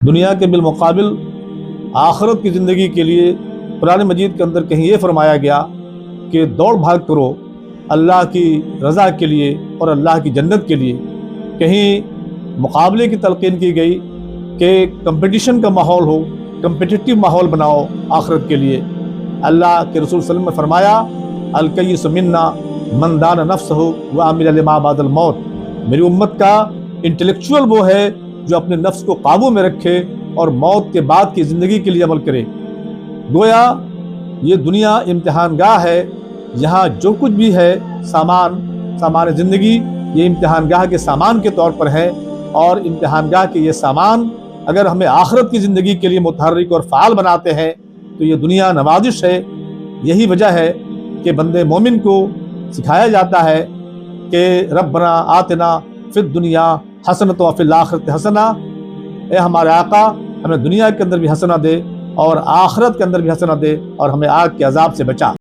دنیا کے بالمقابل آخرت کی زندگی کے لیے قرآن مجید کے اندر کہیں یہ فرمایا گیا کہ دوڑ بھاگ کرو اللہ کی رضا کے لیے اور اللہ کی جنت کے لیے۔ کہیں مقابلے کی تلقین کی گئی کہ کمپٹیشن کا ماحول ہو، کمپٹیٹیو ماحول بناؤ آخرت کے لیے۔ اللہ کے رسول صلی اللہ علیہ وسلم نے فرمایا الکیس منا من دان نفسہ وعمل لما بعد الموت۔ میری امت کا انٹلیکچوئل وہ ہے جو اپنے نفس کو قابو میں رکھے اور موت کے بعد کی زندگی کے لیے عمل کرے۔ گویا یہ دنیا امتحان گاہ ہے، یہاں جو کچھ بھی ہے سامان زندگی یہ امتحان گاہ کے سامان کے طور پر ہے، اور امتحان گاہ کے یہ سامان اگر ہمیں آخرت کی زندگی کے لیے متحرک اور فعال بناتے ہیں تو یہ دنیا نوازش ہے۔ یہی وجہ ہے کہ بندے مومن کو سکھایا جاتا ہے کہ ربنا آتنا فی الدنیا حسنۃ وفی الآخرۃ حسنہ، اے ہمارے آقا ہمیں دنیا کے اندر بھی حسنہ دے اور آخرت کے اندر بھی حسنہ دے اور ہمیں آگ کے عذاب سے بچا۔